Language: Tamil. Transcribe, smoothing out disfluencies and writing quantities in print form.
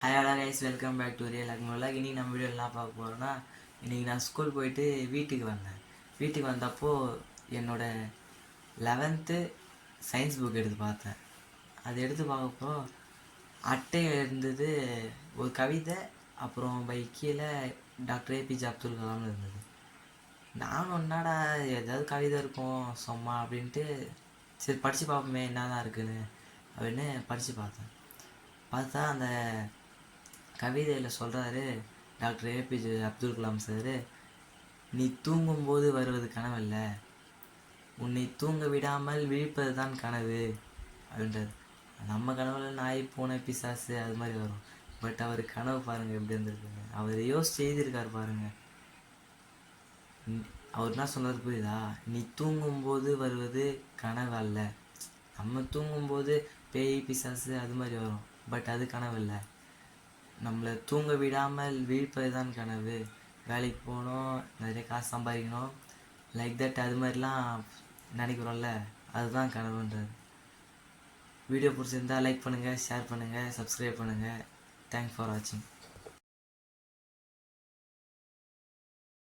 Hello guys, welcome back to real அக்மோலாக். இன்றைக்கி நம்ம வீடியோ எல்லாம் பார்க்க போகிறோன்னா, இன்றைக்கி நான் ஸ்கூல் போயிட்டு வீட்டுக்கு வந்தேன். வீட்டுக்கு வந்தப்போ என்னோடய 11th சயின்ஸ் புக் எடுத்து பார்த்தேன். அது எடுத்து பார்க்கப்போ அட்டையில் இருந்தது ஒரு கவிதை, அப்புறம் பை கீழே டாக்டர் ஏபிஜே அப்துல் கலாம்னு இருந்தது. நானும் என்னடா ஏதாவது கவிதை இருக்கும் சும்மா அப்படின்ட்டு சரி படித்து பார்ப்போமே என்ன தான் இருக்குன்னு அப்படின்னு படித்து பார்த்தா அந்த கவிதையில் சொல்கிறாரு doctor APJ Abdul Kalam sir, நீ தூங்கும்போது வருவது கனவல்ல, உன்னை தூங்க விடாமல் விழிப்பது தான் கனவு அப்படின்றது. நம்ம கனவுல நாய் பூனை பிசாசு அது மாதிரி வரும். பட் அவர் கனவு பாருங்கள் எப்படி இருந்திருக்குங்க. அவர் யோசிச்சு எழுதியிருக்காரு பாருங்கள். அவர் என்ன சொன்னது புரியுதா? நீ தூங்கும்போது வருவது கனவு அல்ல. நம்ம தூங்கும்போது பேய் பிசாசு அது மாதிரி வரும், பட் அது கனவு இல்லை. நம்மளை தூங்க விடாமல் விழிப்பது தான் கனவு. வேலைக்கு போகணும், நிறைய காசு சம்பாதிக்கணும், லைக் தட் அது மாதிரிலாம் நினைக்கிறோம்ல, அதுதான் கனவுன்றது. வீடியோ பிடிச்சிருந்தால் லைக் பண்ணுங்கள், ஷேர் பண்ணுங்கள், சப்ஸ்கிரைப் பண்ணுங்கள். தேங்க்ஸ் ஃபார் வாட்சிங்.